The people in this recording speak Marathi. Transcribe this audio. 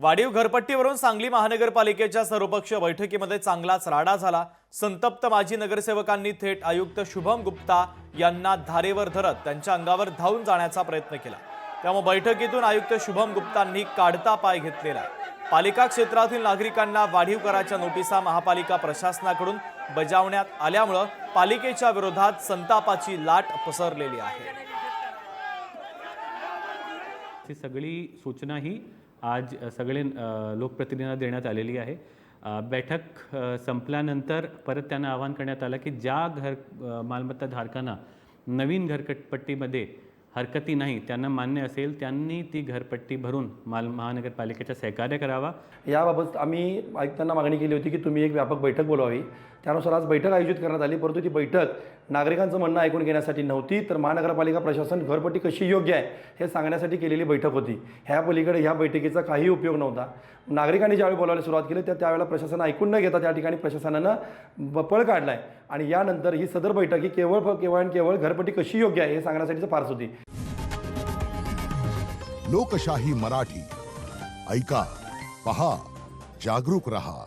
वाढीव घरपट्टीवरून सांगली महानगरपालिकेच्या सर्वपक्षीय बैठकीमध्ये चांगलाच राडा झाला। संतप्त माजी नगरसेवकांनी थेट आयुक्त शुभम गुप्ता यांना धारेवर धरत त्यांच्या अंगावर धावून जाण्याचा प्रयत्न केला। त्यामुळे बैठकीतून आयुक्त शुभम गुप्तांनी काढता पाय घेतलेला। पालिका क्षेत्रातील नागरिकांना वाढीव कराच्या नोटिसा महापालिका प्रशासनाकडून बजावण्यात आल्यामुळे पालिकेच्या विरोधात संतापाची लाट पसरलेली आहे। ही सगळी सूचना ही आज सगळे लोकप्रतिनिधींना देण्यात आलेली आहे। बैठक संपल्यानंतर परत त्यांना आवाहन करण्यात आलं की ज्या मालमत्ता धारकांना नवीन घरपट्टीमध्ये हरकती नाही त्यांना मान्य असेल त्यांनी ती घरपट्टी भरून महानगरपालिकेचा सहकार्य करावा। याबाबत आम्ही आयुक्तांना मागणी केली होती की तुम्ही एक व्यापक बैठक बोलवावी। त्यानुसार आज बैठक आयोजित करण्यात आली, परंतु ती बैठक नागरिकांचं म्हणणं ऐकून घेण्यासाठी नव्हती, तर महानगरपालिका प्रशासन घरपट्टी कशी योग्य आहे हे सांगण्यासाठी केलेली बैठक होती। ह्या पलीकडे ह्या बैठकीचा काही उपयोग नव्हता। नागरिकांनी ज्यावेळी बोलायला सुरुवात केली त्यावेळेला प्रशासन ऐकून न घेता त्या ठिकाणी प्रशासनानं पळ काढलाय आणि यानंतर ही सदर बैठक ही केवळ घरपट्टी कशी योग्य आहे हे सांगण्यासाठीच फारच होती। लोकशाही मराठी ऐका, पहा, जागरूक रहा।